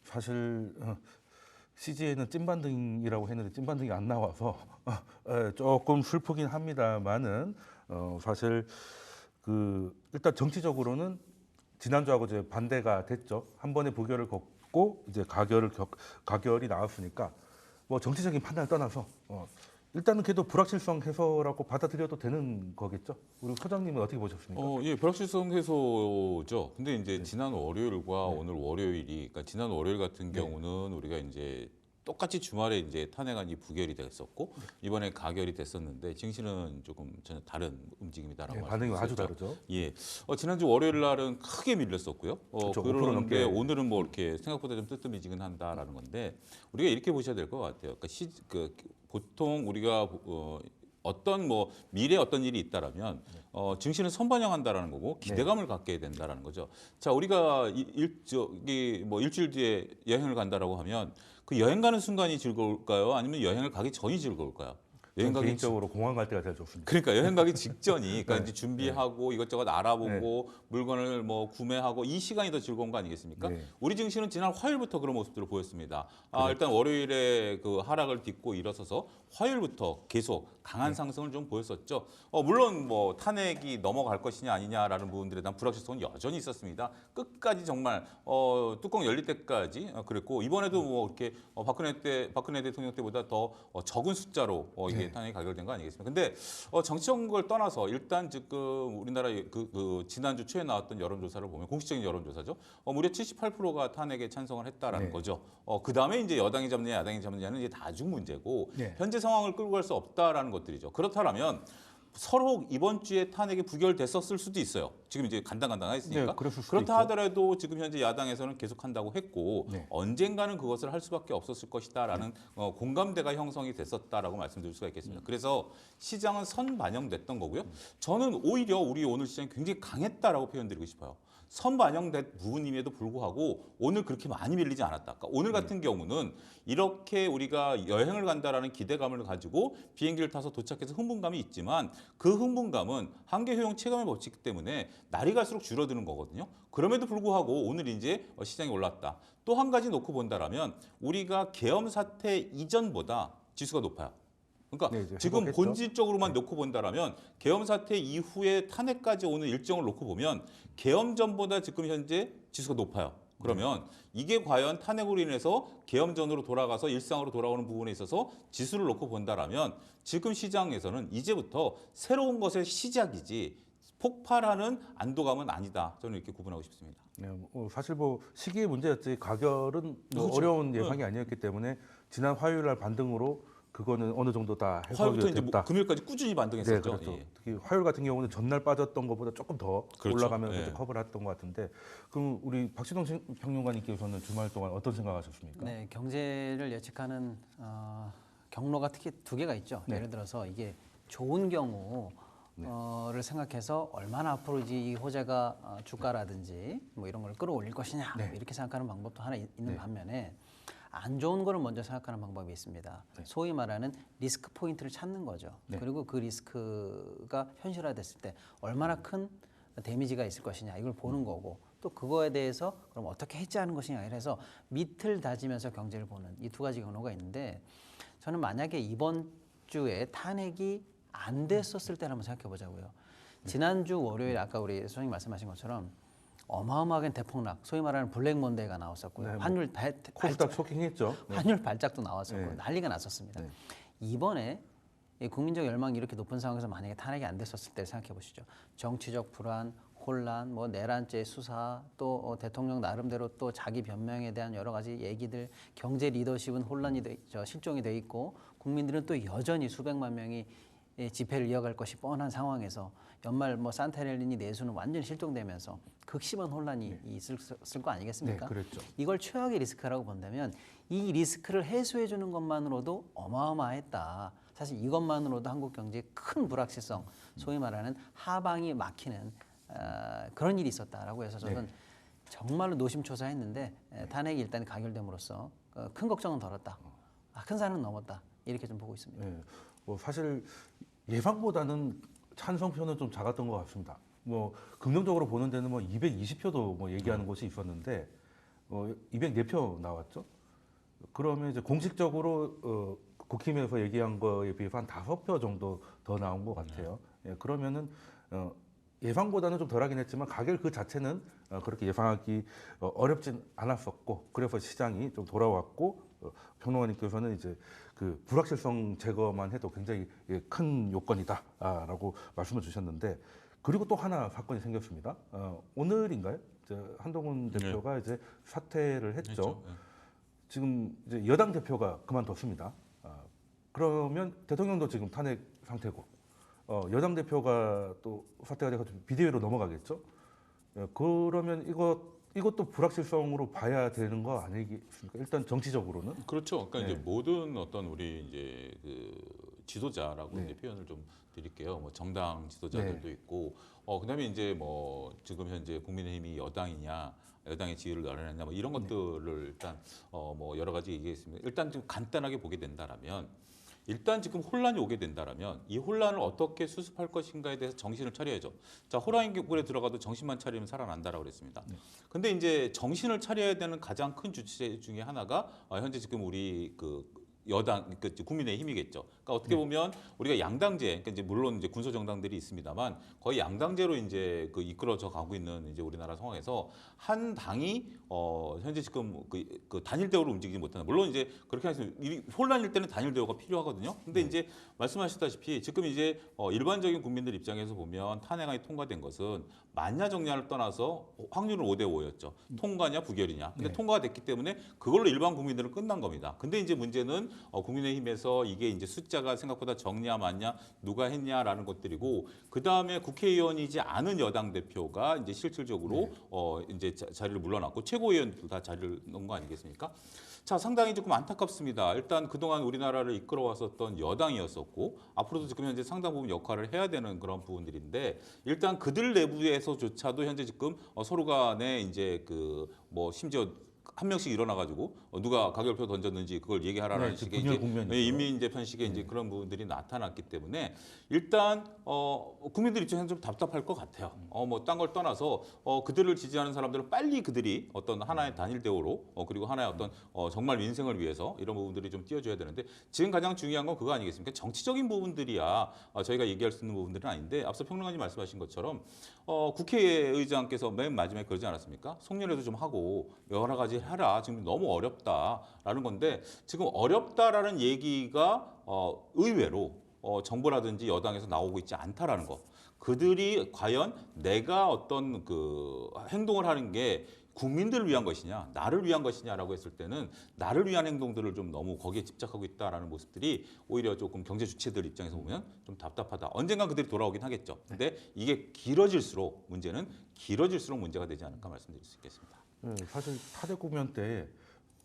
사실 CG에는 찐반등이라고 했는데 찐반등이 안 나와서 조금 슬프긴 합니다만은 사실 일단 정치적으로는 지난주하고 이제 반대가 됐죠. 한 번에 부결을 걷고 이제 가결이 나왔으니까 뭐 정치적인 판단을 떠나서 일단은 그래도 불확실성 해소라고 받아들여도 되는 거겠죠. 우리 소장님은 어떻게 보셨습니까? 예, 불확실성 해소죠. 근데 이제 지난 월요일과 오늘 월요일이, 그러니까 지난 월요일 같은 경우는 우리가 이제 똑같이 주말에 이제 탄핵안이 부결이 됐었고 이번에 가결이 됐었는데 증시는 조금 전혀 다른 움직임이다라고 반응이 아주 말씀드렸죠. 다르죠. 예, 지난주 월요일 날은 크게 밀렸었고요. 그렇죠. 5% 그런데 넘게. 오늘은 뭐 이렇게 생각보다 좀 뜨뜻미지근한다라는 건데 우리가 이렇게 보셔야 될 것 같아요. 그러니까 보통 우리가 어떤 뭐 미래에 어떤 일이 있다라면 증시는 선반영한다라는 거고 기대감을 갖게 된다라는 거죠. 자, 우리가 저기 뭐 일주일 뒤에 여행을 간다라고 하면 그 여행 가는 순간이 즐거울까요? 아니면 여행을 가기 전이 즐거울까요? 여행 가기 개인적으로 공항 갈 때가 제일 좋습니다. 그러니까 여행 가기 직전이 그러니까 이제 준비하고 이것저것 알아보고 물건을 뭐 구매하고 이 시간이 더 즐거운 거 아니겠습니까? 네. 우리 증시는 지난 화요일부터 그런 모습들을 보였습니다. 일단 월요일에 그 하락을 딛고 일어서서 화요일부터 계속 강한 상승을 좀 보였었죠. 물론 뭐 탄핵이 넘어갈 것이냐 아니냐라는 부분들에 대한 불확실성은 여전히 있었습니다. 끝까지 정말 뚜껑 열릴 때까지 그랬고 이번에도 뭐 이렇게 박근혜 대통령 때보다 더 적은 숫자로 이게 탄핵이 가결된 거 아니겠습니까? 근데 정치적인 걸 떠나서 일단 지금 우리나라 그 지난주 초에 나왔던 여론조사를 보면 공식적인 여론조사죠. 무려 78%가 탄핵에 찬성을 했다라는 거죠. 그 다음에 이제 여당이 잡느냐 야당이 잡느냐는 이제 나중 문제고 현재 상황을 끌고 갈 수 없다라는 것들이죠. 그렇다면 서로 이번 주에 탄핵이 부결됐었을 수도 있어요. 지금 이제 간당간당했으니까. 네, 그랬을 수도 그렇다 있죠. 하더라도 지금 현재 야당에서는 계속한다고 했고 언젠가는 그것을 할 수밖에 없었을 것이다라는 공감대가 형성이 됐었다라고 말씀드릴 수가 있겠습니다. 그래서 시장은 선반영됐던 거고요. 저는 오히려 우리 오늘 시장이 굉장히 강했다라고 표현드리고 싶어요. 선반영된 부분임에도 불구하고 오늘 그렇게 많이 밀리지 않았다. 그러니까 오늘 같은 경우는 이렇게 우리가 여행을 간다라는 기대감을 가지고 비행기를 타서 도착해서 흥분감이 있지만 그 흥분감은 한계 효용 체감의 법칙 때문에 날이 갈수록 줄어드는 거거든요. 그럼에도 불구하고 오늘 이제 시장이 올랐다. 또 한 가지 놓고 본다라면 우리가 계엄 사태 이전보다 지수가 높아요. 그러니까 지금 회복했죠. 본질적으로만 놓고 본다라면 계엄 사태 이후에 탄핵까지 오는 일정을 놓고 보면 계엄 전보다 지금 현재 지수가 높아요. 그러면 이게 과연 탄핵으로 인해서 계엄 전으로 돌아가서 일상으로 돌아오는 부분에 있어서 지수를 놓고 본다라면 지금 시장에서는 이제부터 새로운 것의 시작이지 폭발하는 안도감은 아니다. 저는 이렇게 구분하고 싶습니다. 네, 사실 뭐 시기의 문제였지 가결은 뭐 그렇죠. 어려운 예상이 아니었기 때문에 지난 화요일 날 반등으로 그거는 어느 정도 다 화요일부터 해소가 이제 됐다. 금요일까지 꾸준히 반등했었죠. 네, 그렇죠. 예. 특히 화요일 같은 경우는 전날 빠졌던 것보다 조금 더 그렇죠. 올라가면서 예. 이제 커버를 했던 것 같은데, 그럼 우리 박시동 평론가님께서는 주말 동안 어떤 생각하셨습니까? 네, 경제를 예측하는 경로가 특히 두 개가 있죠. 예를 들어서 이게 좋은 경우를 생각해서 얼마나 앞으로 이제 이 호재가 주가라든지 뭐 이런 걸 끌어올릴 것이냐 이렇게 생각하는 방법도 하나 있는 반면에 안 좋은 거를 먼저 생각하는 방법이 있습니다. 소위 말하는 리스크 포인트를 찾는 거죠. 그리고 그 리스크가 현실화됐을 때 얼마나 큰 데미지가 있을 것이냐 이걸 보는 거고 또 그거에 대해서 그럼 어떻게 해지하는 것이냐 이래서 밑을 다지면서 경제를 보는 이 두 가지 경로가 있는데 저는 만약에 이번 주에 탄핵이 안 됐었을 때를 한번 생각해 보자고요. 지난주 월요일 아까 우리 소장님 말씀하신 것처럼 어마어마하게 대폭락, 소위 말하는 블랙 먼데이가 나왔었고요. 환율 코스닥 쇼킹했죠. 환율 발작도 나왔었고 난리가 났었습니다. 이번에 이 국민적 열망이 이렇게 높은 상황에서 만약에 탄핵이 안 됐었을 때 생각해 보시죠. 정치적 불안, 혼란, 뭐 내란죄 수사, 또 대통령 나름대로 또 자기 변명에 대한 여러 가지 얘기들, 경제 리더십은 혼란이 실종이 돼 있고 국민들은 또 여전히 수백만 명이 집회를 이어갈 것이 뻔한 상황에서 연말 뭐 산타렐리니 내수는 완전히 실종되면서 극심한 혼란이 있을 거 아니겠습니까? 네, 그랬죠. 이걸 최악의 리스크라고 본다면 이 리스크를 해소해 주는 것만으로도 어마어마했다. 사실 이것만으로도 한국 경제에 큰 불확실성, 소위 말하는 하방이 막히는 그런 일이 있었다라고 해서 저는 정말로 노심초사했는데 탄핵이 일단 가결됨으로써 큰 걱정은 덜었다. 큰 산은 넘었다. 이렇게 좀 보고 있습니다. 네, 뭐 사실 예상보다는 찬성표는 좀 작았던 것 같습니다. 뭐 긍정적으로 보는 데는 뭐 220표도 뭐 얘기하는 곳이 있었는데 204표 나왔죠. 그러면 이제 공식적으로 국힘에서 얘기한 거에 비해서 한 5표 정도 더 나온 것 같아요. 예, 그러면은 예상보다는 좀 덜하긴 했지만 가결 그 자체는 그렇게 예상하기 어렵진 않았었고, 그래서 시장이 좀 돌아왔고, 평론가님께서는 이제 그 불확실성 제거만 해도 굉장히 큰 요건이다라고 말씀을 주셨는데, 그리고 또 하나 사건이 생겼습니다. 오늘인가요? 한동훈 대표가 이제 사퇴를 했죠. 네. 지금 이제 여당 대표가 그만뒀습니다. 그러면 대통령도 지금 탄핵 상태고, 여당 대표가 또 사퇴가 돼가지고 비대위로 넘어가겠죠. 그러면 이것도 불확실성으로 봐야 되는 거 아니겠습니까? 일단 정치적으로는. 그렇죠. 그러니까 네. 이제 모든 어떤 우리 이제 그 지도자라고 네. 이제 표현을 좀 드릴게요. 뭐 정당 지도자들도 있고, 그다음에 이제 뭐 지금 현재 국민의힘이 여당이냐, 여당의 지위를 나눠냈냐, 뭐 이런 것들을 일단 뭐 여러 가지 얘기했습니다. 일단 좀 간단하게 보게 된다라면. 일단 지금 혼란이 오게 된다라면 이 혼란을 어떻게 수습할 것인가에 대해서 정신을 차려야죠. 자, 호랑이 굴에 들어가도 정신만 차리면 살아난다라고 그랬습니다. 근데 이제 정신을 차려야 되는 가장 큰 주체 중에 하나가 현재 지금 우리 그 여당, 그 국민의힘이겠죠. 그러니까 어떻게 보면 우리가 양당제, 그러니까 이제 물론 이제 군소 정당들이 있습니다만 거의 양당제로 이제 그 이끌어져 가고 있는 이제 우리나라 상황에서 한 당이 현재 지금 그 단일 대우로 움직이지 못하는, 물론 이제 그렇게 해서 혼란일 때는 단일 대우가 필요하거든요. 근데 이제 말씀하셨다시피 지금 이제 일반적인 국민들 입장에서 보면 탄핵안이 통과된 것은 만야 정야를 떠나서 확률은 5대 5였죠. 통과냐 부결이냐. 근데 통과가 됐기 때문에 그걸로 일반 국민들은 끝난 겁니다. 근데 이제 문제는 국민의힘에서 이게 이제 숫자가 생각보다 적냐 많냐 누가 했냐라는 것들이고, 그 다음에 국회의원이지 않은 여당 대표가 이제 실질적으로 이제 자리를 물러났고 최고위원도 다 자리를 넣은 거 아니겠습니까? 자, 상당히 조금 안타깝습니다. 일단 그동안 우리나라를 이끌어왔었던 여당이었었고 앞으로도 지금 현재 상당 부분 역할을 해야 되는 그런 부분들인데, 일단 그들 내부에서조차도 현재 지금 서로 간에 이제 그 뭐 심지어 한 명씩 일어나가지고 누가 가결표 던졌는지 그걸 얘기하라는 네, 식의 분열 이제 국면이죠. 인민 이제 편식의 이제 그런 부분들이 나타났기 때문에 일단 국민들 입장에서는 좀 답답할 것 같아요. 뭐 딴 걸 떠나서 그들을 지지하는 사람들은 빨리 그들이 어떤 하나의 단일 대우로 그리고 하나의 어떤 정말 민생을 위해서 이런 부분들이 좀 띄워줘야 되는데, 지금 가장 중요한 건 그거 아니겠습니까? 정치적인 부분들이야 저희가 얘기할 수 있는 부분들은 아닌데, 앞서 평론가님 말씀하신 것처럼 국회의장께서 맨 마지막에 그러지 않았습니까? 송년회도 좀 하고 여러 가지 해라. 지금 너무 어렵다라는 건데, 지금 어렵다라는 얘기가 의외로 정부라든지 여당에서 나오고 있지 않다라는 거. 그들이 과연 내가 어떤 그 행동을 하는 게 국민들을 위한 것이냐, 나를 위한 것이냐라고 했을 때는 나를 위한 행동들을 좀 너무 거기에 집착하고 있다라는 모습들이 오히려 조금 경제 주체들 입장에서 보면 좀 답답하다. 언젠간 그들이 돌아오긴 하겠죠. 근데 이게 길어질수록 문제가 되지 않을까 말씀드릴 수 있겠습니다. 사실 탄핵 국면 때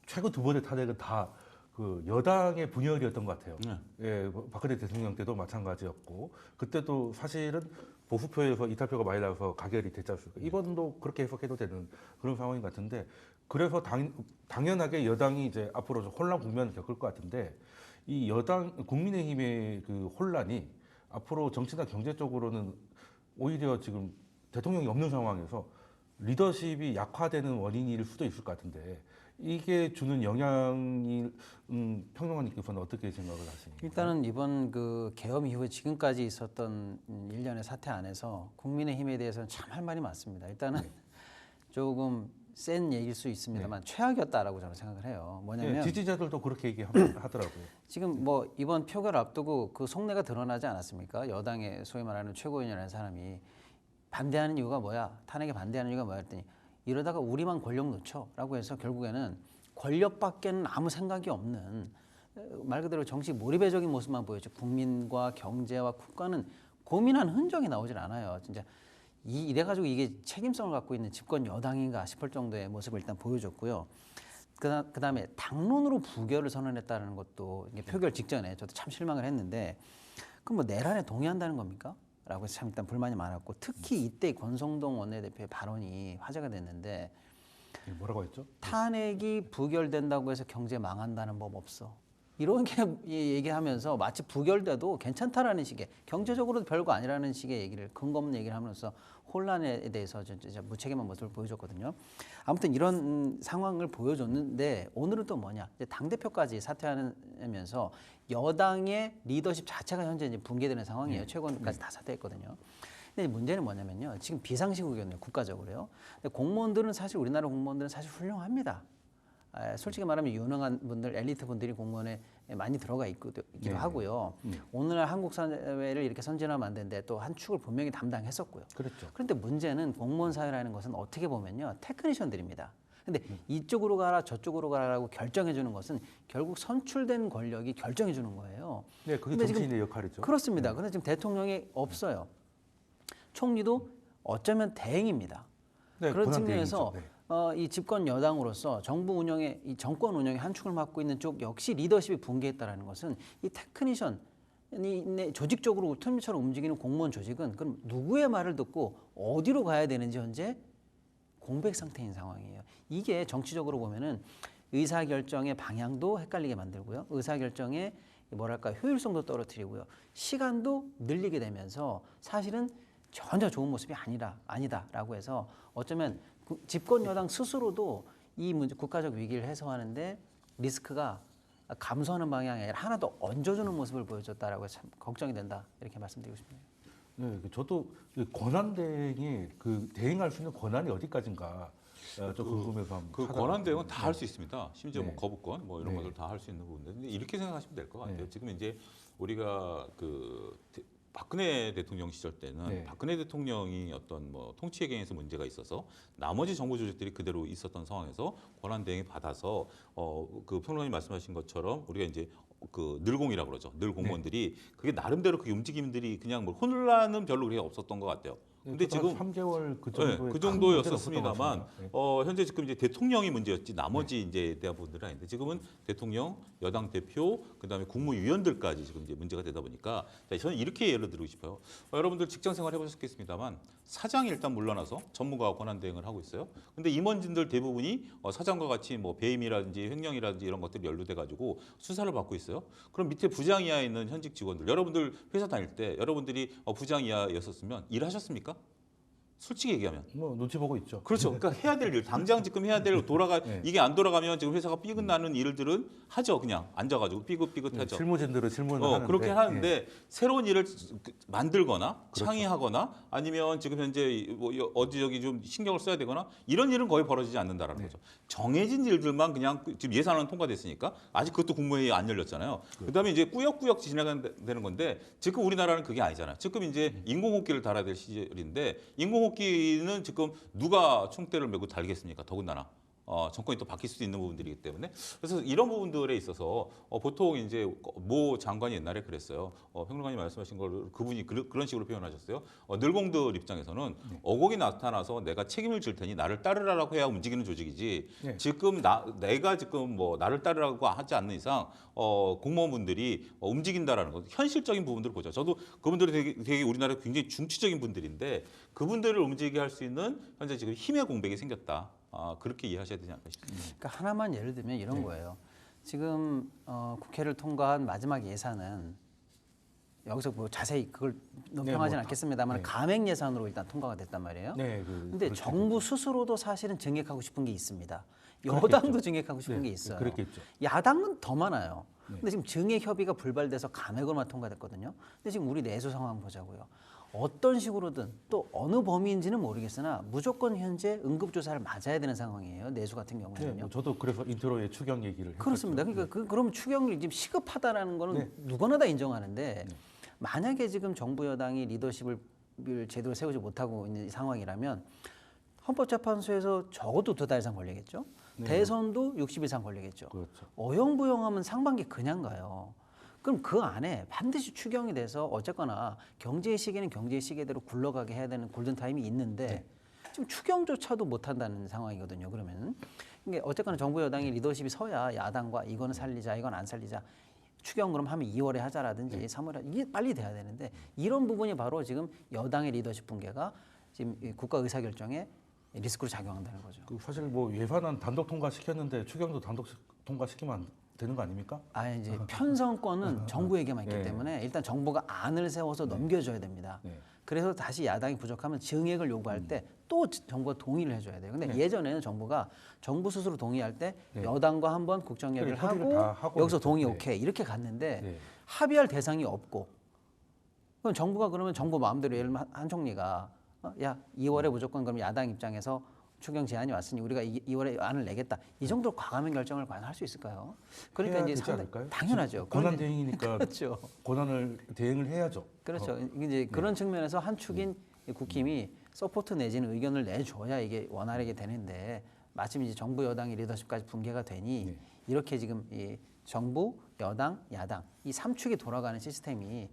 최근 두 번의 탄핵은 다 그 여당의 분열이었던 것 같아요. 예, 박근혜 대통령 때도 마찬가지였고, 그때도 사실은 보수표에서 이탈표가 많이 나서 가결이 됐지 않습니까? 이번도 그렇게 해석해도 되는 그런 상황인 것 같은데, 그래서 당연하게 여당이 이제 앞으로 좀 혼란 국면을 겪을 것 같은데, 이 국민의힘의 그 혼란이 앞으로 정치나 경제 쪽으로는 오히려 지금 대통령이 없는 상황에서 리더십이 약화되는 원인일 수도 있을 것 같은데, 이게 주는 영향이 평론가님께서는 어떻게 생각을 하십니까? 일단은 이번 그 계엄 이후에 지금까지 있었던 일련의 사태 안에서 국민의힘에 대해서는 참 할 말이 많습니다. 일단은 조금 센 얘기일 수 있습니다만 최악이었다라고 저는 생각을 해요. 뭐냐면 지지자들도 그렇게 얘기하더라고요. 지금 뭐 이번 표결 앞두고 그 속내가 드러나지 않았습니까? 여당의 소위 말하는 최고위원이라는 사람이 반대하는 이유가 뭐야? 탄핵에 반대하는 이유가 뭐야? 했더니 이러다가 우리만 권력 놓쳐라고 해서 결국에는 권력밖에는 아무 생각이 없는, 말 그대로 정치 몰입의적인 모습만 보였죠. 국민과 경제와 국가는 고민한 흔적이 나오질 않아요. 진짜 이래가지고 이게 책임성을 갖고 있는 집권 여당인가 싶을 정도의 모습을 일단 보여줬고요. 그다음에 당론으로 부결을 선언했다는 것도 이게 표결 직전에 저도 참 실망을 했는데, 그럼 뭐 내란에 동의한다는 겁니까? 라고 해서 참 일단 불만이 많았고, 특히 이때 권성동 원내대표의 발언이 화제가 됐는데, 뭐라고 했죠? 탄핵이 부결된다고 해서 경제 망한다는 법 없어. 이런 게 얘기하면서 마치 부결돼도 괜찮다라는 식의 경제적으로도 별거 아니라는 식의 얘기를 근거 없는 얘기를 하면서 혼란에 대해서 진짜 무책임한 모습을 보여줬거든요. 아무튼 이런 상황을 보여줬는데 오늘은 또 뭐냐? 이제 당 대표까지 사퇴하면서 여당의 리더십 자체가 현재 이제 붕괴되는 상황이에요. 최고위원까지 다 사퇴했거든요. 근데 문제는 뭐냐면요. 지금 비상시국이거든요. 국가적으로요. 근데 공무원들은 사실 우리나라 공무원들은 사실 훌륭합니다. 솔직히 말하면 유능한 분들, 엘리트 분들이 공무원에 많이 들어가 있기도 하고요. 오늘날 한국 사회를 이렇게 선진하면 안 되는데 또 한 축을 분명히 담당했었고요. 그렇죠. 그런데 문제는 공무원 사회라는 것은 어떻게 보면요. 테크니션들입니다. 근데 이쪽으로 가라 저쪽으로 가라라고 결정해 주는 것은 결국 선출된 권력이 결정해 주는 거예요. 네, 그게 근데 지금 정치인의 역할이죠. 그렇습니다. 그런데 지금 대통령이 없어요. 총리도 어쩌면 대행입니다. 네, 그런 권한 측면에서 대행이죠. 네. 이 집권 여당으로서 정부 운영의 이 정권 운영의 한 축을 맡고 있는 쪽 역시 리더십이 붕괴했다라는 것은 이 테크니션 이 조직적으로 톱니처럼 움직이는 공무원 조직은 그럼 누구의 말을 듣고 어디로 가야 되는지 현재 공백 상태인 상황이에요. 이게 정치적으로 보면은 의사 결정의 방향도 헷갈리게 만들고요. 의사 결정의 뭐랄까 효율성도 떨어뜨리고요. 시간도 늘리게 되면서 사실은 전혀 좋은 모습이 아니다라고 해서 어쩌면 집권 여당 스스로도 이 문제 국가적 위기를 해소하는데 리스크가 감소하는 방향에 하나 더 얹어주는 모습을 보여줬다라고 해서 참 걱정이 된다 이렇게 말씀드리고 싶네요. 네, 저도 이 권한 대행이 그 대행할 수 있는 권한이 어디까지인가 좀 궁금해서 한번 그 찾아봤거든요. 권한 대응은 다 할 수 있습니다. 심지어 네. 뭐 거부권 뭐 이런 네. 것들 다 할 수 있는 부분인데 근데 이렇게 생각하시면 될 것 같아요. 네. 지금 이제 우리가 박근혜 대통령 시절 때는 네. 박근혜 대통령이 어떤 뭐 통치회계에서 문제가 있어서 나머지 정부 조직들이 그대로 있었던 상황에서 권한 대행이 받아서 그 평론가님 말씀하신 것처럼 우리가 이제 그 늘공이라고 그러죠. 늘 공무원들이 그게 나름대로 그 움직임들이 그냥 뭐 혼란은 별로 그렇게 없었던 것 같아요. 근데 지금 3개월 그 네, 정도의 그 큰 정도였었습니다만 문제는 없었던 것 같습니다. 현재 지금 이제 대통령이 문제였지 나머지 이제 대부분들은 아닌데 지금은 대통령, 여당 대표, 그다음에 국무위원들까지 지금 이제 문제가 되다 보니까 자, 저는 이렇게 예를 들고 싶어요. 여러분들 직장 생활 해보셨겠습니다만 사장이 일단 물러나서 전무가 권한 대행을 하고 있어요. 근데 임원진들 대부분이 사장과 같이 뭐 배임이라든지 횡령이라든지 이런 것들이 연루돼 가지고 수사를 받고 있어요. 그럼 밑에 부장 이하에 있는 현직 직원들 여러분들 회사 다닐 때 여러분들이 부장 이하였었으면 일하셨습니까? 솔직히 얘기하면 뭐 눈치 보고 있죠. 그렇죠. 그러니까 해야 될 일, 당장 지금 해야 될 네. 이게 안 돌아가면 지금 회사가 삐끗나는 일들은 하죠. 그냥 앉아가지고 삐끗삐끗하죠. 실무진들은 실무는 하는데 그렇게 하는데 예. 새로운 일을 만들거나 그렇죠. 창의하거나 아니면 지금 현재 뭐 어디 저기 좀 신경을 써야 되거나 이런 일은 거의 벌어지지 않는다라는 네. 거죠. 정해진 일들만 그냥 지금 예산은 통과됐으니까 아직 그것도 국무회의 안 열렸잖아요. 그다음에 이제 꾸역꾸역 진행되는 건데 지금 우리나라는 그게 아니잖아요. 지금 이제 인공호흡기를 달아야 될 시절인데 인공호흡기는 지금 누가 총대를 메고 달겠습니까? 더군다나. 정권이 또 바뀔 수도 있는 부분들이기 때문에 그래서 이런 부분들에 있어서 보통 이제 모 장관이 옛날에 그랬어요. 평론가님 말씀하신 걸 그분이 그런 식으로 표현하셨어요. 늘공들 입장에서는 어곡이 나타나서 내가 책임을 질 테니 나를 따르라고 해야 움직이는 조직이지. 네. 지금 내가 지금 뭐 나를 따르라고 하지 않는 이상 공무원분들이 움직인다라는 것 현실적인 부분들을 보죠. 저도 그분들이 되게 우리나라 굉장히 중추적인 분들인데 그분들을 움직이게 할 수 있는 현재 지금 힘의 공백이 생겼다. 그렇게 이해하셔야 되지 않을까 싶습니다. 그러니까 하나만 예를 들면 이런 거예요. 지금 국회를 통과한 마지막 예산은 여기서 뭐 자세히 그걸 논평하지는 않겠습니다만 감액 예산으로 일단 통과가 됐단 말이에요. 네, 근데 그렇게 정부 스스로도 사실은 증액하고 싶은 게 있습니다. 그렇겠죠. 여당도 증액하고 싶은 네, 게 있어요. 그렇겠죠. 야당은 더 많아요. 근데 지금 증액 협의가 불발돼서 감액으로만 통과됐거든요. 근데 지금 우리 내수 상황 보자고요. 어떤 식으로든 또 어느 범위인지는 모르겠으나 무조건 현재 응급조사를 맞아야 되는 상황이에요. 내수 같은 네, 경우에는요. 뭐 저도 그래서 인트로에 추경 얘기를 했었죠. 그렇습니다. 그러니까 그러면 추경이 지금 시급하다라는 거는 누구나 다 인정하는데 만약에 지금 정부 여당이 리더십을 제대로 세우지 못하고 있는 상황이라면 헌법재판소에서 적어도 2달 이상 걸리겠죠. 대선도 60일 이상 걸리겠죠. 그렇죠. 어영부영하면 상반기 그냥 가요. 그럼 그 안에 반드시 추경이 돼서 어쨌거나 경제의 시기는 경제의 시기대로 굴러가게 해야 되는 골든타임이 있는데 지금 추경조차도 못한다는 상황이거든요. 그러면 이게 어쨌거나 정부 여당의 리더십이 서야 야당과 이거는 살리자 이건 안 살리자 추경 그럼 하면 2월에 하자라든지 3월에 이게 빨리 돼야 되는데 이런 부분이 바로 지금 여당의 리더십 붕괴가 지금 이 국가 의사결정에 리스크로 작용한다는 거죠. 사실 뭐 예산안 단독 통과시켰는데 추경도 단독 통과시키면 되는 거 아닙니까? 이제 편성권은 정부에게만 있기 때문에 일단 정부가 안을 세워서 넘겨줘야 됩니다. 네. 그래서 다시 야당이 부족하면 증액을 요구할 때 또 정부가 동의를 해줘야 돼요. 근데 예전에는 정부가 정부 스스로 동의할 때 여당과 한번 국정협의를 그래, 협의를 다 하고 하고 여기서 그랬죠. 동의 네. 오케이 이렇게 갔는데 네. 합의할 대상이 없고 그럼 정부가 그러면 정부 마음대로 예를 들면 한 총리가 야 2월에 무조건 그럼 야당 입장에서 추경 제안이 왔으니 우리가 2월에 안을 내겠다. 이 정도로 과감한 결정을 과연 할 수 있을까요? 그러니까 해야 이제 되지 않을까요? 당연하죠. 권한 그런데- 대행이니까 그렇죠. 권한을 대행을 해야죠. 그렇죠. 이제 그런 측면에서 한 축인 국힘이 서포트 내지는 의견을 내줘야 이게 원활하게 되는데 마침 이제 정부 여당의 리더십까지 붕괴가 되니 이렇게 지금 이 정부, 여당, 야당 이 3축이 돌아가는 시스템이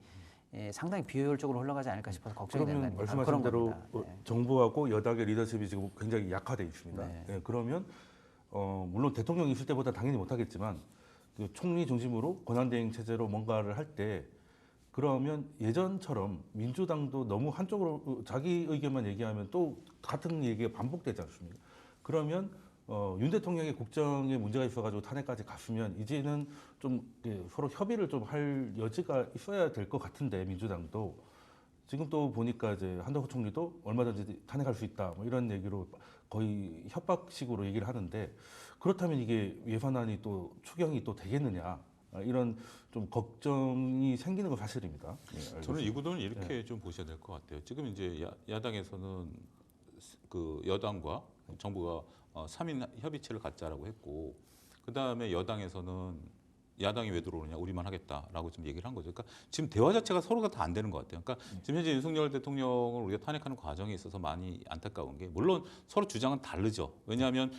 상당히 비효율적으로 흘러가지 않을까 싶어서 걱정이 그러면 된다는 말씀하신 그런 대로 겁니다. 네. 정부하고 여당의 리더십이 지금 굉장히 약화돼 있습니다. 네. 예, 그러면 물론 대통령이 있을 때보다 당연히 못하겠지만 그 총리 중심으로 권한대행 체제로 뭔가를 할 때 그러면 예전처럼 민주당도 너무 한쪽으로 자기 의견만 얘기하면 또 같은 얘기가 반복되지 않습니까? 그러면 윤 대통령의 국정에 문제가 있어가지고 탄핵까지 갔으면 이제는 좀 서로 협의를 좀 할 여지가 있어야 될 것 같은데 민주당도 지금 또 보니까 이제 한덕수 총리도 얼마든지 탄핵할 수 있다 뭐 이런 얘기로 거의 협박식으로 얘기를 하는데 그렇다면 이게 예산안이 또 추경이 또 되겠느냐 이런 좀 걱정이 생기는 건 사실입니다. 네, 저는 이 구도는 이렇게 좀 보셔야 될 것 같아요. 지금 이제 야당에서는 그 여당과 정부가 3인 협의체를 갖자라고 했고, 그 다음에 여당에서는 야당이 왜 들어오느냐, 우리만 하겠다라고 좀 얘기를 한 거죠. 그러니까 지금 대화 자체가 서로가 다 안 되는 것 같아요. 그러니까 지금 현재 윤석열 대통령을 우리가 탄핵하는 과정에 있어서 많이 안타까운 게 물론 서로 주장은 다르죠. 왜냐하면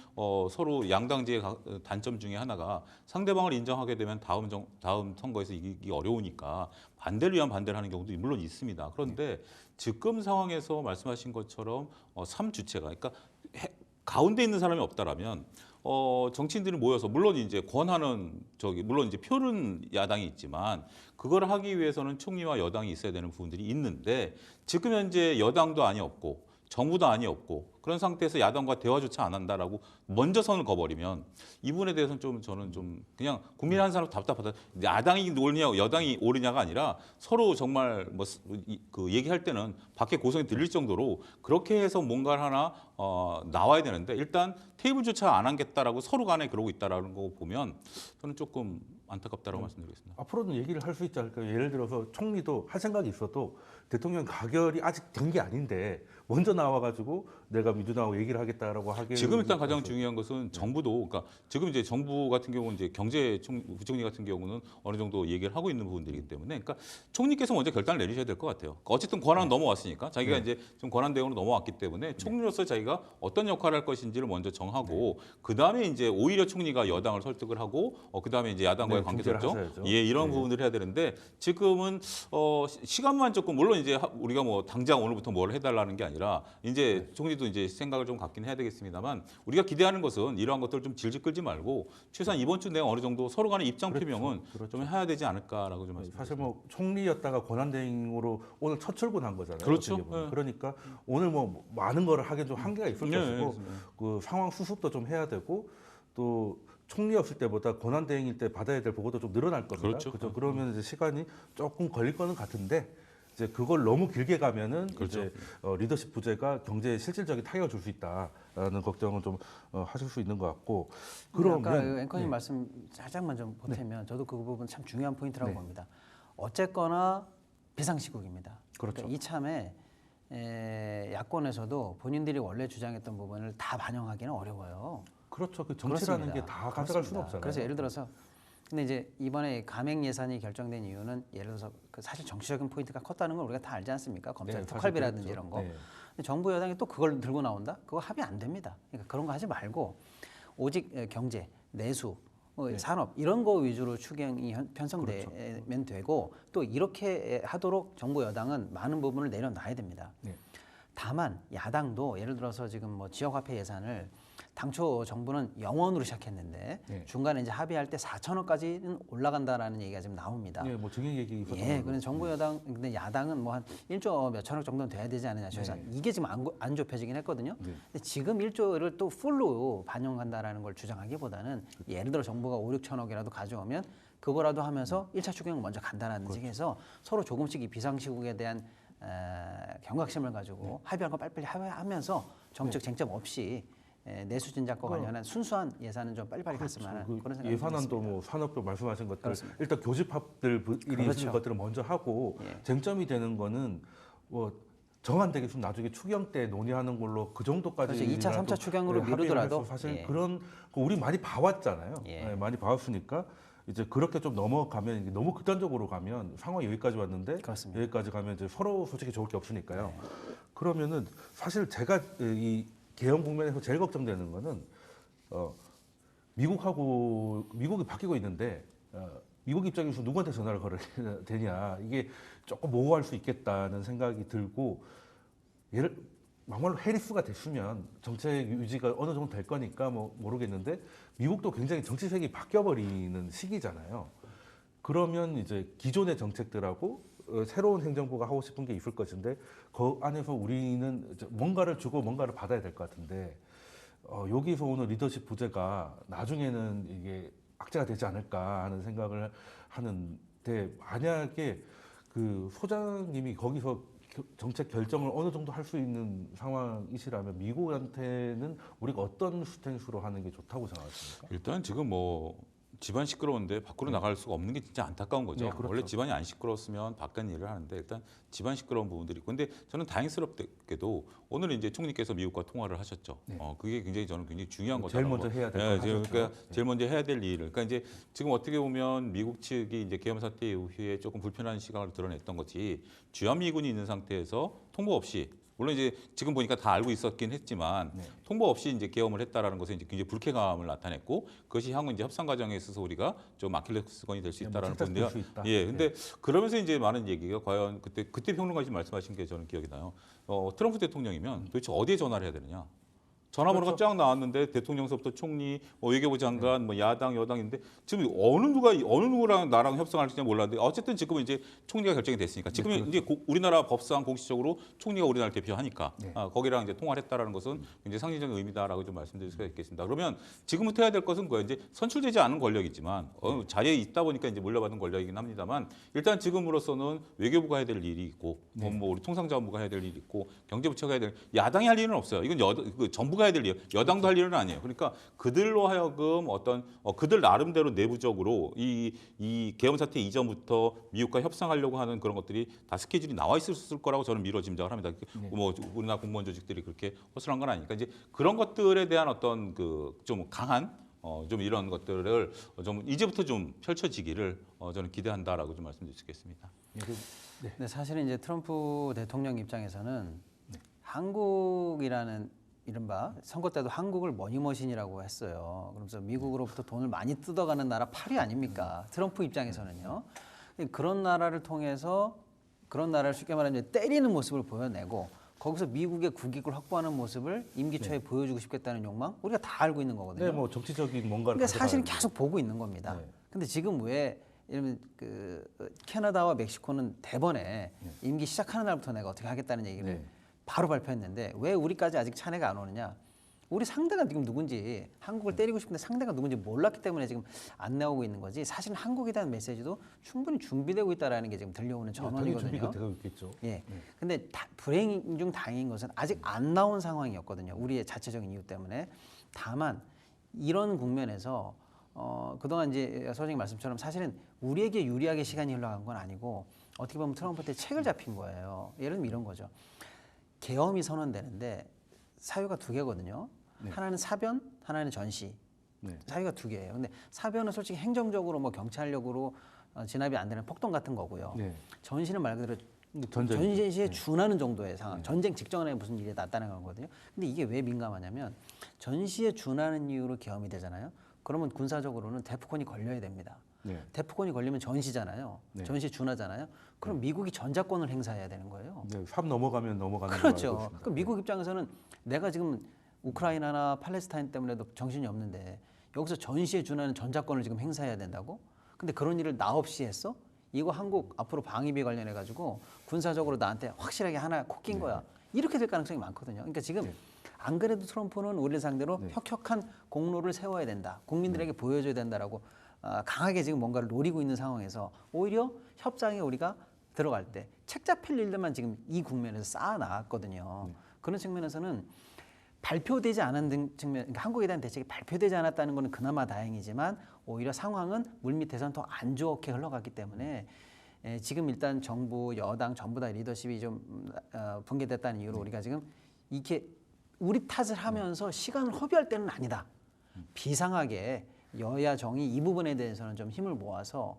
서로 양당제의 단점 중에 하나가 상대방을 인정하게 되면 다음 선거에서 이기기 어려우니까 반대를 위한 반대를 하는 경우도 물론 있습니다. 그런데 지금 상황에서 말씀하신 것처럼 3주체가 그러니까 가운데 있는 사람이 없다라면 정치인들이 모여서 물론 이제 권한은 물론 이제 표는 야당이 있지만 그걸 하기 위해서는 총리와 여당이 있어야 되는 부분들이 있는데 지금 현재 여당도 아니 없고 정부도 아니 없고 그런 상태에서 야당과 대화조차 안 한다라고 먼저 선을 그어버리면 이 부분에 대해서는 저는 그냥 국민 한 사람 답답하다. 야당이 옳으냐 여당이 옳으냐가 아니라 서로 정말 그 얘기할 때는 밖에 고성이 들릴 정도로 그렇게 해서 뭔가를 하나 나와야 되는데 일단 테이블조차 안 하겠다라고 서로 간에 그러고 있다라는 거 보면 저는 조금 안타깝다라고 말씀드리겠습니다. 앞으로는 얘기를 할 수 있지 않을까요? 예를 들어서 총리도 할 생각이 있어도 대통령 가결이 아직 된 게 아닌데 먼저 나와가지고 내가 민주당하고 얘기를 하겠다라고 하게 지금 일단 가장 중요한 것은 정부도 그러니까 지금 이제 정부 같은 경우는 이제 부총리 같은 경우는 어느 정도 얘기를 하고 있는 부분들이기 때문에 그러니까 총리께서 먼저 결단을 내리셔야 될 것 같아요. 그러니까 어쨌든 권한 넘어왔으니까 자기가 이제 좀 권한 대응으로 넘어왔기 때문에 총리로서 자기가 어떤 역할을 할 것인지를 먼저 정하고 그 다음에 이제 오히려 총리가 여당을 설득을 하고 그 다음에 이제 야당과의 관계 중재를 설정 하셔야죠. 이런 부분들을 해야 되는데 지금은 시간만 조금 물론 이제 우리가 뭐 당장 오늘부터 뭘 해달라는 게 아니라 이제 총리도 이제 생각을 좀 갖긴 해야 되겠습니다만 우리가 기대하는 것은 이러한 것들을 좀 질질 끌지 말고 최소한 이번 주 내에 어느 정도 서로 간의 입장 표명은 좀 해야 되지 않을까라고 좀 말씀드립니다. 사실 뭐 총리였다가 권한대행으로 오늘 첫 출근한 거잖아요. 그렇죠. 어떻게 보면. 네. 그러니까 오늘 뭐 많은 거를 하긴 좀 한계가 있을 네, 것이고 네, 그 상황 수습도 좀 해야 되고 또 총리였을 때보다 권한대행일 때 받아야 될 보고도 좀 늘어날 겁니다. 그렇죠. 그죠? 그러면 이제 시간이 조금 걸릴 거는 같은데 이제 그걸 너무 길게 가면은 그렇죠. 이제 리더십 부재가 경제에 실질적인 타격을 줄 수 있다라는 걱정은 좀 하실 수 있는 것 같고 그러면 아까 그 앵커님 말씀 살짝만 좀 보태면 저도 그 부분 참 중요한 포인트라고 봅니다. 어쨌거나 비상시국입니다. 그렇죠. 그러니까 이참에 야권에서도 본인들이 원래 주장했던 부분을 다 반영하기는 어려워요. 그렇죠. 그 정치라는 그렇습니다. 게 다 가져갈 수는 그렇습니다. 없잖아요. 그래서 예를 들어서 근데 이제 이번에 감액 예산이 결정된 이유는 예를 들어서 그 사실 정치적인 포인트가 컸다는 걸 우리가 다 알지 않습니까? 검찰 네, 특활비라든지 사실 이런 거. 그렇죠. 네. 근데 정부 여당이 또 그걸 들고 나온다? 그거 합의 안 됩니다. 그러니까 그런 거 하지 말고 오직 경제, 내수, 산업 이런 거 위주로 추경이 편성되면 되고 또 이렇게 하도록 정부 여당은 많은 부분을 내려놔야 됩니다. 네. 다만 야당도 예를 들어서 지금 뭐 지역화폐 예산을 당초 정부는 0원으로 시작했는데 네. 중간에 이제 합의할 때 4,000원까지는 올라간다라는 얘기가 지금 나옵니다. 예, 뭐 증액 얘기 있었던 예, 걸로. 그런데 정부 여당, 근데 야당은 뭐 한 1조 몇천억 정도는 돼야 되지 않느냐. 그래서 이게 지금 안 좁혀지긴 했거든요. 네. 근데 지금 1조를 또 풀로 반영한다라는 걸 주장하기보다는 예를 들어 정부가 5, 6천억이라도 가져오면 그거라도 하면서 1차 추경 먼저 간다라는 식에서 서로 조금씩 이 비상시국에 대한 경각심을 가지고 합의할 거 빨리빨리 합의하면서 정책 쟁점 없이 내수 진작과 관련한 순수한 예산은 좀 빨리빨리 갔으면 하는 그런 생각이 예산안도 듭니다. 뭐 산업부 말씀하신 것들 그렇습니다. 일단 교집합들 일이 그렇죠. 있는 것들을 먼저 하고 예. 쟁점이 되는 거는 뭐 정안 되겠으면 나중에 추경 때 논의하는 걸로 그 정도까지 그렇죠. 2차, 3차 추경으로 미루더라도 사실 예. 그런 거 우리 많이 봐왔잖아요. 예. 예, 많이 봐왔으니까 이제 그렇게 좀 넘어가면 이게 너무 극단적으로 가면 상황이 여기까지 왔는데 그렇습니다. 여기까지 가면 이제 서로 솔직히 좋을 게 없으니까요. 그러면은 사실 제가 이 개헌 국면에서 제일 걱정되는 거는 미국이 바뀌고 있는데 미국 입장에서 누구한테 전화를 걸어야 되냐 이게 조금 모호할 수 있겠다는 생각이 들고 막말로 해리스가 됐으면 정책 유지가 어느 정도 될 거니까 뭐 모르겠는데 미국도 굉장히 정치색이 바뀌어버리는 시기잖아요. 그러면 이제 기존의 정책들하고 새로운 행정부가 하고 싶은 게 있을 것인데 그 안에서 우리는 이제 뭔가를 주고 뭔가를 받아야 될 것 같은데 여기서 오는 리더십 부재가 나중에는 이게 악재가 되지 않을까 하는 생각을 하는데 만약에 그 소장님이 거기서 정책 결정을 어느 정도 할 수 있는 상황이시라면 미국한테는 우리가 어떤 스탠스로 하는 게 좋다고 생각하십니까? 일단 지금 뭐 집안 시끄러운데 밖으로 나갈 수가 없는 게 진짜 안타까운 거죠. 네, 그렇죠. 원래 집안이 안 시끄러웠으면 바깥 일을 하는데 일단 집안 시끄러운 부분들이 있고 근데 저는 다행스럽게도 오늘 이제 총리께서 미국과 통화를 하셨죠. 네. 그게 굉장히 저는 굉장히 중요한 거죠. 제일 먼저 해야 될 거 하셨죠. 그러니까 제일 먼저 해야 될 일을. 그러니까 이제 지금 어떻게 보면 미국 측이 이제 계엄 사태 이후에 조금 불편한 시각을 드러냈던 거지 주한미군이 있는 상태에서 통보 없이 물론 이제 지금 보니까 다 알고 있었긴 했지만 네. 통보 없이 이제 계엄을 했다라는 것은 이제 굉장히 불쾌감을 나타냈고 그것이 향후 이제 협상 과정에 있어서 우리가 좀 아킬레스건이 될 수 네, 있다라는 뭐 건데요. 수 있다. 예, 근데 그러면서 이제 많은 얘기가 과연 그때 평론가님 말씀하신 게 저는 기억이 나요. 트럼프 대통령이면 도대체 어디에 전화를 해야 되느냐? 전화번호가 쫙 나왔는데 대통령서부터 총리, 외교부 장관, 뭐 야당, 여당인데 지금 어느 누구랑 나랑 협상할지 몰랐는데 어쨌든 지금은 이제 총리가 결정이 됐으니까 지금 이제 우리나라 법상 공식적으로 총리가 우리나라를 대표하니까 네. 거기랑 이제 통화를 했다라는 것은 굉장히 상징적인 의미다라고 좀 말씀드릴 수가 있겠습니다. 그러면 지금부터 해야 될 것은 뭐예요? 이제 선출되지 않은 권력이지만 자리에 있다 보니까 이제 물려받은 권력이긴 합니다만 일단 지금으로서는 외교부가 해야 될 일이 있고 뭐 우리 통상자원부가 해야 될 일이 있고 경제부처가 해야 될 야당이 할 일은 없어요. 이건 정부가 해야 될 일, 여당도 할 일은 아니에요. 그러니까 그들로 하여금 어떤 그들 나름대로 내부적으로 이 계엄 사태 이전부터 미국과 협상하려고 하는 그런 것들이 다 스케줄이 나와 있을 거라고 저는 미뤄 짐작을 합니다. 뭐 우리나라 공무원 조직들이 그렇게 허술한 건 아니니까 이제 그런 것들에 대한 어떤 그 좀 강한 좀 이런 것들을 좀 이제부터 좀 펼쳐지기를 저는 기대한다라고 좀 말씀드릴 수 있겠습니다. 근데 사실은 이제 트럼프 대통령 입장에서는 한국이라는 이른바 선거 때도 한국을 머니머신이라고 했어요. 그러면서 미국으로부터 돈을 많이 뜯어가는 나라 8위 아닙니까? 트럼프 입장에서는요. 그런 나라를 통해서 그런 나라를 쉽게 말하면 때리는 모습을 보여내고 거기서 미국의 국익을 확보하는 모습을 임기 초에 보여주고 싶겠다는 욕망 우리가 다 알고 있는 거거든요. 네, 뭐 정치적인 뭔가를. 근데 사실은 가져가야 계속 보고 있는 겁니다. 네. 근데 지금 왜 이러면 그 캐나다와 멕시코는 대번에 임기 시작하는 날부터 내가 어떻게 하겠다는 얘기를 네. 바로 발표했는데 왜 우리까지 아직 차례가 안 오느냐? 우리 상대가 지금 누군지 한국을 때리고 싶은데 상대가 누군지 몰랐기 때문에 지금 안 나오고 있는 거지. 사실 한국에 대한 메시지도 충분히 준비되고 있다라는 게 지금 들려오는 당연히 전원이거든요. 준비가 되고 있겠죠. 예. 근데 불행 중 다행인 것은 아직 안 나온 상황이었거든요. 우리의 자체적인 이유 때문에. 다만 이런 국면에서 그동안 이제 소장님 말씀처럼 사실은 우리에게 유리하게 시간이 흘러간 건 아니고 어떻게 보면 트럼프 때 책을 잡힌 거예요. 예를 들면 이런 거죠. 계엄이 선언되는데 사유가 두 개거든요. 네. 하나는 사변, 하나는 전시. 네. 사유가 두 개예요. 근데 사변은 솔직히 행정적으로 뭐 경찰력으로 진압이 안 되는 폭동 같은 거고요. 네. 전시는 말 그대로 전쟁. 전시에 준하는 정도의 상황. 전쟁 직전에 무슨 일이 났다는 거거든요. 근데 이게 왜 민감하냐면 전시에 준하는 이유로 계엄이 되잖아요. 그러면 군사적으로는 대포권이 걸려야 됩니다. 네. 대포권이 걸리면 전시잖아요. 네. 전시에 준하잖아요. 그럼 미국이 전자권을 행사해야 되는 거예요. 네, 삽 넘어가면 넘어가는 그렇죠. 거 알고 그 미국 입장에서는 내가 지금 우크라이나나 팔레스타인 때문에도 정신이 없는데 여기서 전시에 준하는 전자권을 지금 행사해야 된다고? 근데 그런 일을 나 없이 했어? 이거 한국 앞으로 방위비 관련해 가지고 군사적으로 나한테 확실하게 하나 콕 낀 거야. 이렇게 될 가능성이 많거든요. 그러니까 지금 안 그래도 트럼프는 우리를 상대로 혁혁한 공로를 세워야 된다. 국민들에게 보여줘야 된다라고 강하게 지금 뭔가를 노리고 있는 상황에서 오히려 협상에 우리가 들어갈 때 책 잡힐 일들만 지금 이 국면에서 쌓아 나왔거든요. 그런 측면에서는 발표되지 않은 측면, 그러니까 한국에 대한 대책이 발표되지 않았다는 것은 그나마 다행이지만 오히려 상황은 물밑에서는 더 안 좋게 흘러갔기 때문에 지금 일단 정부, 여당 전부 다 리더십이 좀 붕괴됐다는 이유로 우리가 지금 이렇게 우리 탓을 하면서 시간을 허비할 때는 아니다. 비상하게 여야 정의 이 부분에 대해서는 좀 힘을 모아서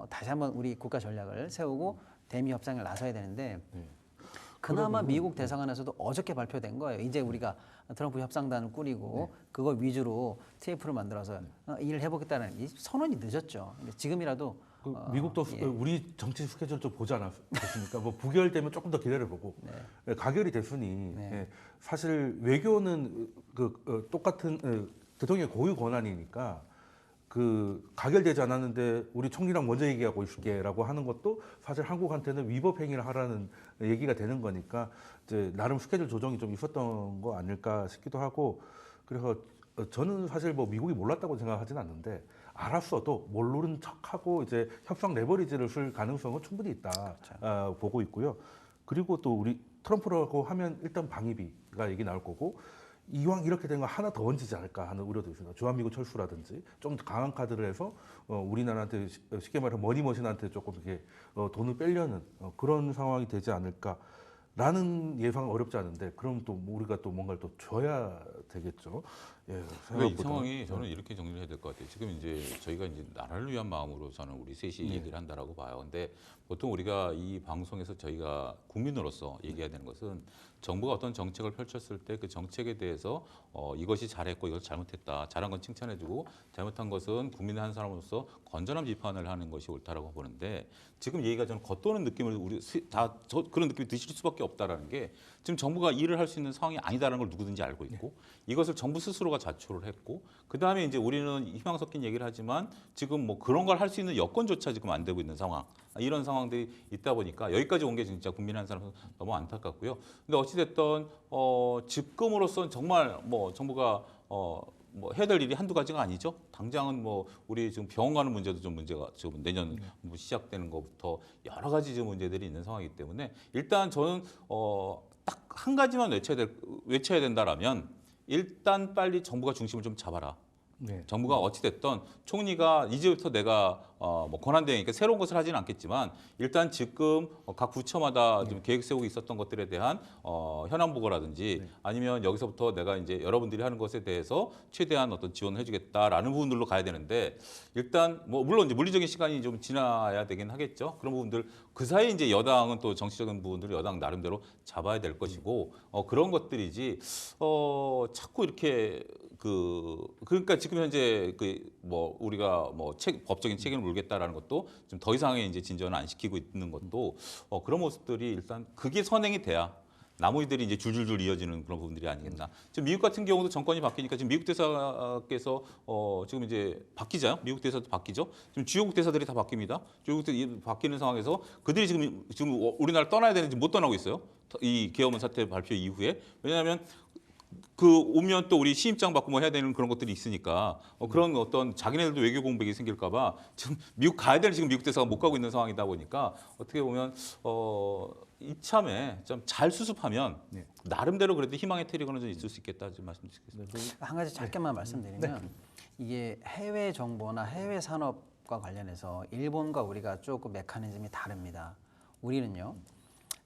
다시 한번 우리 국가 전략을 세우고 대미 협상을 나서야 되는데 그나마 미국 대사관에서도 어저께 발표된 거예요. 이제 우리가 트럼프 협상단을 꾸리고 그걸 위주로 TF를 만들어서 일을 해보겠다는 이 선언이 늦었죠. 근데 지금이라도 미국도 우리 정치 스케줄 좀 보지 않았습니까? 뭐 부결되면 조금 더 기다려보고 가결이 됐으니 사실 외교는 똑같은 대통령의 고유 권한이니까 그 가결되지 않았는데 우리 총리랑 먼저 얘기하고 있을게라고 하는 것도 사실 한국한테는 위법 행위를 하라는 얘기가 되는 거니까 이제 나름 스케줄 조정이 좀 있었던 거 아닐까 싶기도 하고 그래서 저는 사실 뭐 미국이 몰랐다고 생각하지는 않는데 알았어도 모르는 척하고 이제 협상 레버리지를 쓸 가능성은 충분히 있다 보고 있고요. 그리고 또 우리 트럼프라고 하면 일단 방위비가 얘기 나올 거고. 이왕 이렇게 된 거 하나 더 얹지 않을까 하는 우려도 있습니다. 주한미군 철수라든지 좀 더 강한 카드를 해서 우리나라한테 쉽게 말해 머니머신한테 조금 이렇게 돈을 빼려는 그런 상황이 되지 않을까라는 예상은 어렵지 않은데 그럼 또 우리가 또 뭔가를 또 줘야 되겠죠. 예, 이 상황이 저는 이렇게 정리를 해야 될 것 같아요. 지금 이제 저희가 이제 나라를 위한 마음으로 저는 우리 셋이 얘기를 한다라고 봐요. 근데 보통 우리가 이 방송에서 저희가 국민으로서 얘기해야 되는 것은 정부가 어떤 정책을 펼쳤을 때 그 정책에 대해서 이것이 잘했고 이것이 잘못했다. 잘한 건 칭찬해주고 잘못한 것은 국민의 한 사람으로서 건전한 비판을 하는 것이 옳다라고 보는데 지금 얘기가 저는 겉도는 느낌을 우리 그런 느낌이 드실 수밖에 없다라는 게 지금 정부가 일을 할 수 있는 상황이 아니다라는 걸 누구든지 알고 있고 이것을 정부 스스로가 자초를 했고 그 다음에 이제 우리는 희망 섞인 얘기를 하지만 지금 뭐 그런 걸 할 수 있는 여건조차 지금 안 되고 있는 상황. 이런 상황들이 있다 보니까 여기까지 온 게 진짜 국민 한 사람은 너무 안타깝고요. 근데 어찌됐든 지금으로서는 정말 뭐 정부가 뭐 해야 될 일이 한두 가지가 아니죠. 당장은 뭐 우리 지금 병원 가는 문제도 좀 문제가 지금 내년 뭐 시작되는 것부터 여러 가지 지금 문제들이 있는 상황이기 때문에 일단 저는 딱 한 가지만 외쳐야 된다라면 일단 빨리 정부가 중심을 좀 잡아라. 정부가 어찌됐든 총리가 이제부터 내가 뭐 권한대행이니까 새로운 것을 하지는 않겠지만 일단 지금 각 부처마다 좀 계획 세우고 있었던 것들에 대한 현안 보고라든지 아니면 여기서부터 내가 이제 여러분들이 하는 것에 대해서 최대한 어떤 지원을 해주겠다라는 부분들로 가야 되는데 일단 뭐 물론 이제 물리적인 시간이 좀 지나야 되긴 하겠죠. 그런 부분들 그 사이에 이제 여당은 또 정치적인 부분들을 여당 나름대로 잡아야 될 것이고 그런 것들이지 자꾸 이렇게 그러니까 지금 현재 뭐 우리가 뭐 법적인 책임을 물겠다라는 것도 좀 더 이상의 이제 진전을 안 시키고 있는 것도 그런 모습들이 일단 그게 선행이 돼야 나머지들이 이제 줄줄줄 이어지는 그런 부분들이 아니겠나. 지금 미국 같은 경우도 정권이 바뀌니까 지금 미국 대사께서 지금 이제 바뀌죠. 미국 대사도 바뀌죠. 지금 주요국 대사들이 다 바뀝니다. 주요국 대사 바뀌는 상황에서 그들이 지금 우리나라를 떠나야 되는지 못 떠나고 있어요. 이 계엄문 사태 발표 이후에. 왜냐하면 오면 또 우리 시임장 받고 뭐 해야 되는 그런 것들이 있으니까 그런 어떤 자기네들도 외교 공백이 생길까봐 지금 미국 가야 되는 지금 미국 대사가 못 가고 있는 상황이다 보니까 어떻게 보면 이참에 좀 잘 수습하면 나름대로 그래도 희망의 트리거는 좀 있을 수 있겠다 좀 말씀드리겠습니다. 한 가지 짧게만 말씀드리면 이게 해외 정보나 해외 산업과 관련해서 일본과 우리가 조금 메커니즘이 다릅니다. 우리는요.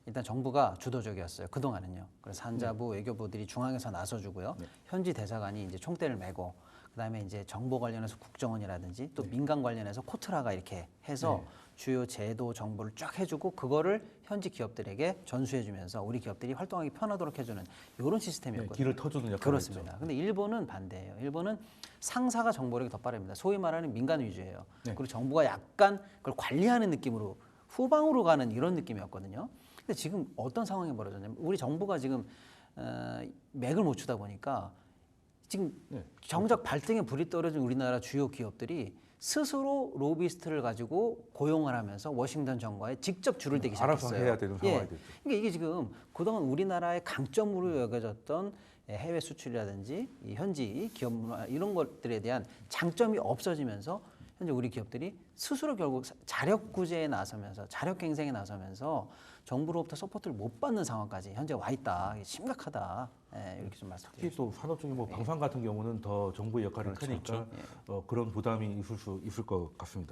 일단 정부가 주도적이었어요. 그동안은요. 그래서 산자부, 외교부들이 중앙에서 나서주고요. 현지 대사관이 이제 총대를 메고 그다음에 이제 정보 관련해서 국정원이라든지 또 민간 관련해서 코트라가 이렇게 해서 주요 제도 정보를 쫙 해주고 그거를 현지 기업들에게 전수해주면서 우리 기업들이 활동하기 편하도록 해주는 이런 시스템이었거든요. 길을 터주는 역할을 그렇습니다. 근데 일본은 반대예요. 일본은 상사가 정보력이 더 빠릅니다. 소위 말하는 민간 위주예요. 그리고 정부가 약간 그걸 관리하는 느낌으로 후방으로 가는 이런 느낌이었거든요. 근데 지금 어떤 상황이 벌어졌냐면 우리 정부가 지금 맥을 못 추다 보니까 지금 정작 발등에 불이 떨어진 우리나라 주요 기업들이 스스로 로비스트를 가지고 고용을 하면서 워싱턴 정과에 직접 줄을 대기 시작했어요. 알아서 해야 되는 상황이 됐죠. 그러니까 이게 지금 그동안 우리나라의 강점으로 여겨졌던 해외 수출이라든지 이 현지 기업 문화 이런 것들에 대한 장점이 없어지면서 현재 우리 기업들이 스스로 결국 자력 구제에 나서면서 자력 갱생에 나서면서 정부로부터 서포트를 못 받는 상황까지 현재 와 있다. 이게 심각하다. 이렇게 좀 말씀드립니다. 특히 또 산업적인 뭐 방산 같은 경우는 더 정부의 역할이 크니까 그런 부담이 있을 수 있을 것 같습니다.